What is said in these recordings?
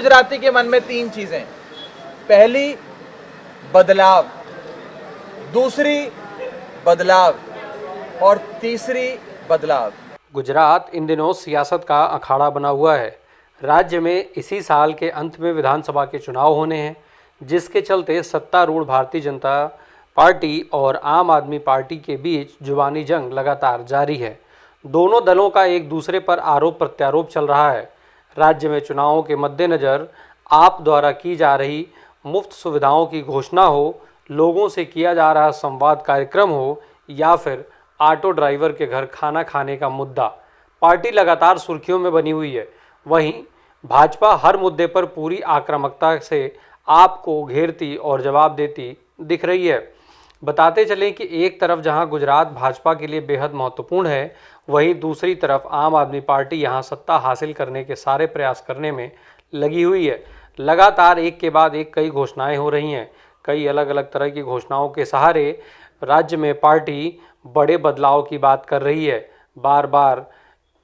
गुजराती के मन में तीन चीजें, पहली बदलाव, दूसरी बदलाव और तीसरी बदलाव। गुजरात इन दिनों सियासत का अखाड़ा बना हुआ है। राज्य में इसी साल के अंत में विधानसभा के चुनाव होने हैं, जिसके चलते सत्तारूढ़ भारतीय जनता पार्टी और आम आदमी पार्टी के बीच जुबानी जंग लगातार जारी है। दोनों दलों का एक दूसरे पर आरोप प्रत्यारोप चल रहा है। राज्य में चुनावों के मद्देनज़र आप द्वारा की जा रही मुफ्त सुविधाओं की घोषणा हो, लोगों से किया जा रहा संवाद कार्यक्रम हो या फिर ऑटो ड्राइवर के घर खाना खाने का मुद्दा, पार्टी लगातार सुर्खियों में बनी हुई है। वहीं भाजपा हर मुद्दे पर पूरी आक्रामकता से आपको घेरती और जवाब देती दिख रही है। बताते चलें कि एक तरफ जहां गुजरात भाजपा के लिए बेहद महत्वपूर्ण है, वहीं दूसरी तरफ आम आदमी पार्टी यहां सत्ता हासिल करने के सारे प्रयास करने में लगी हुई है। लगातार एक के बाद एक कई घोषणाएं हो रही हैं। कई अलग अलग तरह की घोषणाओं के सहारे राज्य में पार्टी बड़े बदलाव की बात कर रही है। बार बार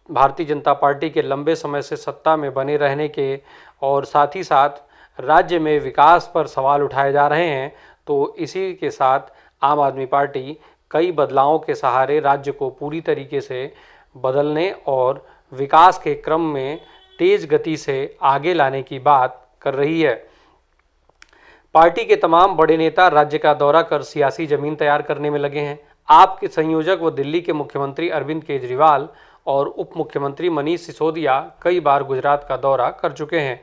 भारतीय जनता पार्टी के लंबे समय से सत्ता में बने रहने के और साथ ही साथ राज्य में विकास पर सवाल उठाए जा रहे हैं। तो इसी के साथ आम आदमी पार्टी कई बदलावों के सहारे राज्य को पूरी तरीके से बदलने और विकास के क्रम में तेज गति से आगे लाने की बात कर रही है। पार्टी के तमाम बड़े नेता राज्य का दौरा कर सियासी जमीन तैयार करने में लगे हैं। आप के संयोजक व दिल्ली के मुख्यमंत्री अरविंद केजरीवाल और उप मुख्यमंत्री मनीष सिसोदिया कई बार गुजरात का दौरा कर चुके हैं।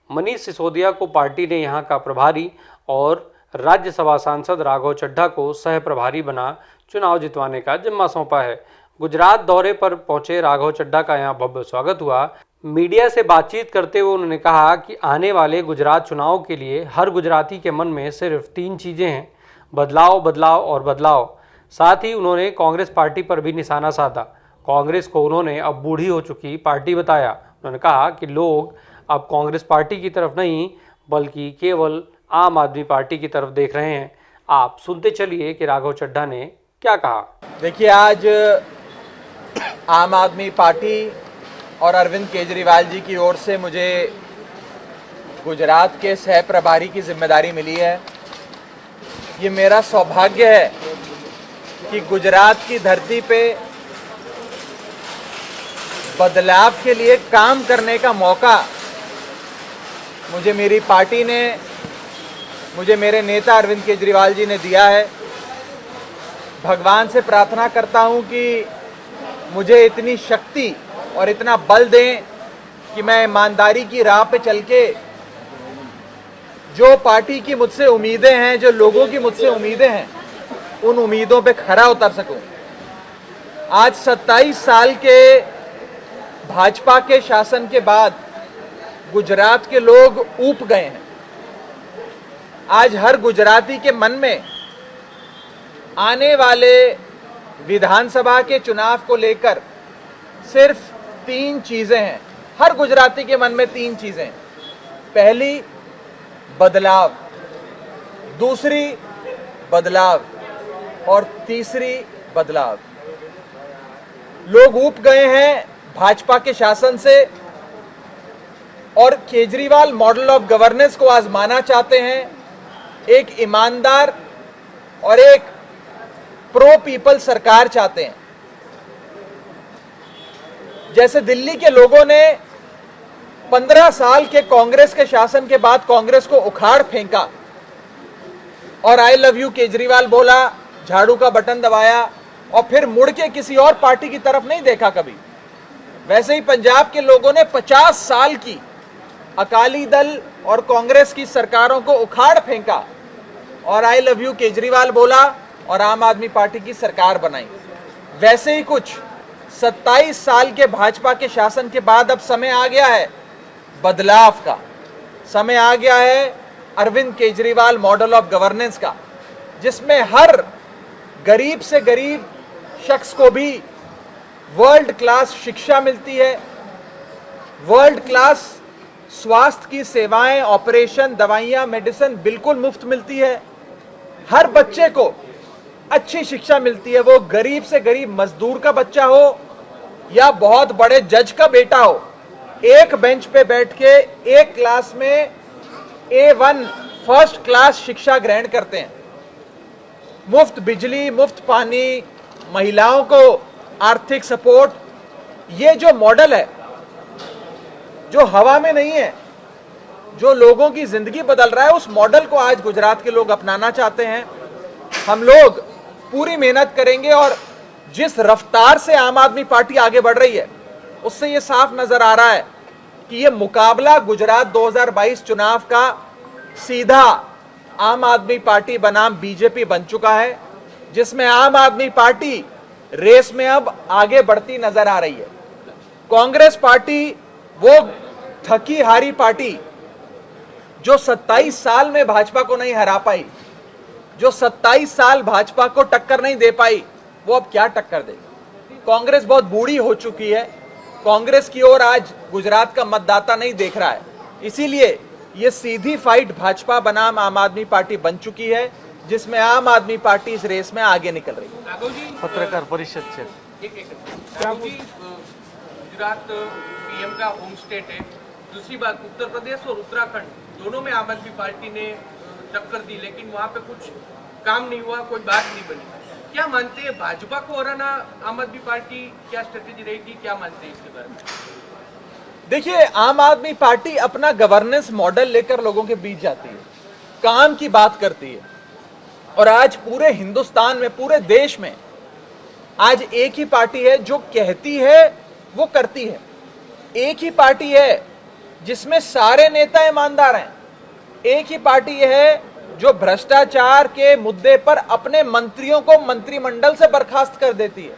मनीष सिसोदिया को पार्टी ने यहां का प्रभारी और राज्यसभा सांसद राघव चड्ढा को सह प्रभारी बना चुनाव जितवाने का जिम्मा सौंपा है। गुजरात दौरे पर पहुंचे राघव चड्ढा का यहां भव्य स्वागत हुआ। मीडिया से बातचीत करते हुए उन्होंने कहा कि आने वाले गुजरात चुनाव के लिए हर गुजराती के मन में सिर्फ तीन चीज़ें हैं, बदलाव, बदलाव और बदलाव। साथ ही उन्होंने कांग्रेस पार्टी पर भी निशाना साधा। कांग्रेस को उन्होंने अब बूढ़ी हो चुकी पार्टी बताया। उन्होंने कहा कि लोग अब कांग्रेस पार्टी की तरफ नहीं बल्कि केवल आम आदमी पार्टी की तरफ देख रहे हैं। आप सुनते चलिए कि राघव चड्ढा ने क्या कहा। देखिए, आज आम आदमी पार्टी और अरविंद केजरीवाल जी की ओर से मुझे गुजरात के सह प्रभारी की जिम्मेदारी मिली है। ये मेरा सौभाग्य है कि गुजरात की धरती पे बदलाव के लिए काम करने का मौका मुझे मेरी पार्टी ने, मुझे मेरे नेता अरविंद केजरीवाल जी ने दिया है। भगवान से प्रार्थना करता हूं कि मुझे इतनी शक्ति और इतना बल दें कि मैं ईमानदारी की राह पे चल के जो पार्टी की मुझसे उम्मीदें हैं, जो लोगों की मुझसे उम्मीदें हैं, उन उम्मीदों पे खरा उतर सकूं। आज 27 साल के भाजपा के शासन के बाद गुजरात के लोग ऊब गए हैं। आज हर गुजराती के मन में आने वाले विधानसभा के चुनाव को लेकर सिर्फ तीन चीजें हैं। हर गुजराती के मन में तीन चीजें, पहली बदलाव, दूसरी बदलाव और तीसरी बदलाव। लोग ऊब गए हैं भाजपा के शासन से और केजरीवाल मॉडल ऑफ गवर्नेंस को आजमाना चाहते हैं। एक ईमानदार और एक प्रो पीपल सरकार चाहते हैं। जैसे दिल्ली के लोगों ने 15 साल के कांग्रेस के शासन के बाद कांग्रेस को उखाड़ फेंका और आई लव यू केजरीवाल बोला, झाड़ू का बटन दबाया और फिर मुड़ के किसी और पार्टी की तरफ नहीं देखा कभी, वैसे ही पंजाब के लोगों ने 50 साल की अकाली दल और कांग्रेस की सरकारों को उखाड़ फेंका और आई लव यू केजरीवाल बोला और आम आदमी पार्टी की सरकार बनाई। वैसे ही कुछ 27 साल के भाजपा के शासन के बाद अब समय आ गया है बदलाव का, समय आ गया है Arvind Kejriwal model of governance का, जिसमें हर गरीब से गरीब शख्स को भी वर्ल्ड क्लास शिक्षा मिलती है, वर्ल्ड क्लास स्वास्थ्य की सेवाएं, ऑपरेशन, दवाइयां, मेडिसिन बिल्कुल मुफ्त मिलती है। हर बच्चे को अच्छी शिक्षा मिलती है, वो गरीब से गरीब मजदूर का बच्चा हो या बहुत बड़े जज का बेटा हो, एक बेंच पे बैठ के एक क्लास में A1 फर्स्ट क्लास शिक्षा ग्रहण करते हैं। मुफ्त बिजली, मुफ्त पानी, महिलाओं को आर्थिक सपोर्ट, ये जो मॉडल है जो हवा में नहीं है, जो लोगों की जिंदगी बदल रहा है, उस मॉडल को आज गुजरात के लोग अपनाना चाहते हैं। हम लोग पूरी मेहनत करेंगे और जिस रफ्तार से आम आदमी पार्टी आगे बढ़ रही है उससे ये साफ नजर आ रहा है कि ये मुकाबला गुजरात 2022 चुनाव का सीधा आम आदमी पार्टी बनाम बीजेपी बन चुका है, जिसमें आम आदमी पार्टी रेस में अब आगे बढ़ती नजर आ रही है। कांग्रेस पार्टी वो थकी हारी पार्टी जो 27 साल में भाजपा को नहीं हरा पाई, जो 27 साल भाजपा को टक्कर नहीं दे पाई, वो अब क्या टक्कर देगी। कांग्रेस बहुत बूढ़ी हो चुकी है। कांग्रेस की ओर आज गुजरात का मतदाता नहीं देख रहा है, इसीलिए ये सीधी फाइट भाजपा बनाम आम आदमी पार्टी बन चुकी है, जिसमें आम आदमी पार्टी इस रेस में आगे निकल रही है। पत्रकार परिषद से गुजरात पीएम का होम स्टेट है। दूसरी बात, उत्तर प्रदेश और उत्तराखंड दोनों में आम आदमी पार्टी ने टक्कर दी, लेकिन वहां पे कुछ काम नहीं हुआ, कोई बात नहीं बनी। क्या मानते हैं, भाजपा को हराना आम आदमी पार्टी क्या स्ट्रेटेजी रहेगी, क्या मानते हैं इसके बारे में? देखिए, आम आदमी पार्टी अपना गवर्नेंस मॉडल लेकर लोगों के बीच जाती है, काम की बात करती है, और आज पूरे हिंदुस्तान में, पूरे देश में आज एक ही पार्टी है जो कहती है वो करती है। एक ही पार्टी है जिसमें सारे नेता ईमानदार हैं। एक ही पार्टी है जो भ्रष्टाचार के मुद्दे पर अपने मंत्रियों को मंत्रिमंडल से बर्खास्त कर देती है।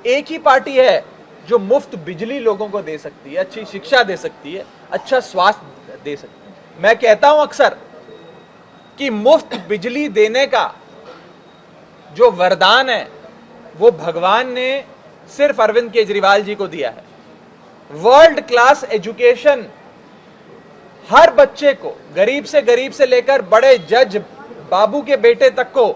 एक ही पार्टी है जो मुफ्त बिजली लोगों को दे सकती है, अच्छी शिक्षा दे सकती है, अच्छा स्वास्थ्य दे सकती है। मैं कहता हूं अक्सर कि मुफ्त बिजली देने का जो वरदान है वो भगवान ने सिर्फ अरविंद केजरीवाल जी को दिया है। वर्ल्ड क्लास एजुकेशन हर बच्चे को, गरीब से लेकर बड़े जज बाबू के बेटे तक को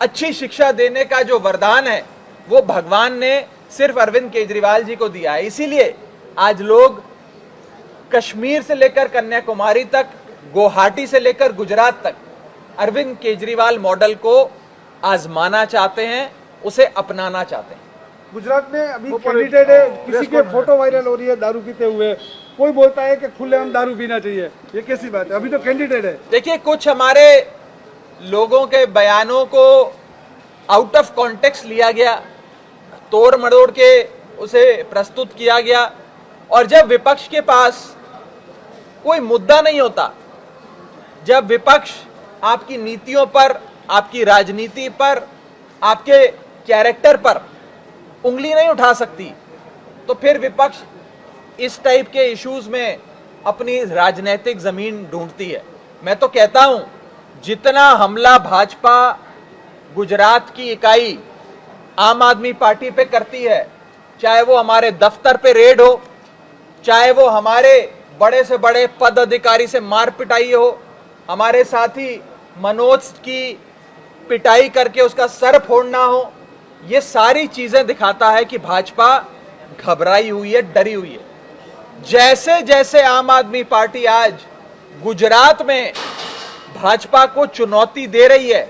अच्छी शिक्षा देने का जो वरदान है वो भगवान ने सिर्फ अरविंद केजरीवाल जी को दिया है। इसीलिए आज लोग कश्मीर से लेकर कन्याकुमारी तक, गुवाहाटी से लेकर गुजरात तक अरविंद केजरीवाल मॉडल को आजमाना चाहते हैं, उसे अपनाना चाहते हैं। गुजरात में अभी कैंडिडेट है, किसी के फोटो वायरल हो रही है दारू पीते हुए, कोई बोलता है कि खुलेआम दारू पीना चाहिए, ये कैसी बात है? अभी तो कैंडिडेट है। देखिए, कुछ हमारे लोगों के बयानों को आउट ऑफ कॉन्टेक्स्ट लिया गया, तोड़ मरोड़ के उसे प्रस्तुत किया गया, और जब विपक्ष के पास कोई मुद्दा नहीं होता, जब विपक्ष आपकी नीतियों पर, आपकी राजनीति पर, आपके कैरेक्टर पर उंगली नहीं उठा सकती, तो फिर विपक्ष इस टाइप के इश्यूज में अपनी राजनीतिक जमीन ढूंढती है। मैं तो कहता हूं, जितना हमला भाजपा गुजरात की इकाई आम आदमी पार्टी पे करती है, चाहे वो हमारे दफ्तर पे रेड हो, चाहे वो हमारे बड़े से बड़े पद अधिकारी से मार पिटाई हो, हमारे साथी मनोज की पिटाई करके उसका सर फोड़ना हो, ये सारी चीजें दिखाता है कि भाजपा घबराई हुई है, डरी हुई है। जैसे जैसे आम आदमी पार्टी आज गुजरात में भाजपा को चुनौती दे रही है,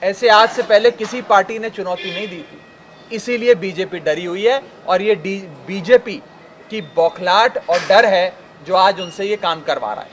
ऐसे आज से पहले किसी पार्टी ने चुनौती नहीं दी थी। इसीलिए बीजेपी डरी हुई है, और ये बीजेपी की बौखलाहट और डर है जो आज उनसे ये काम करवा रहा है।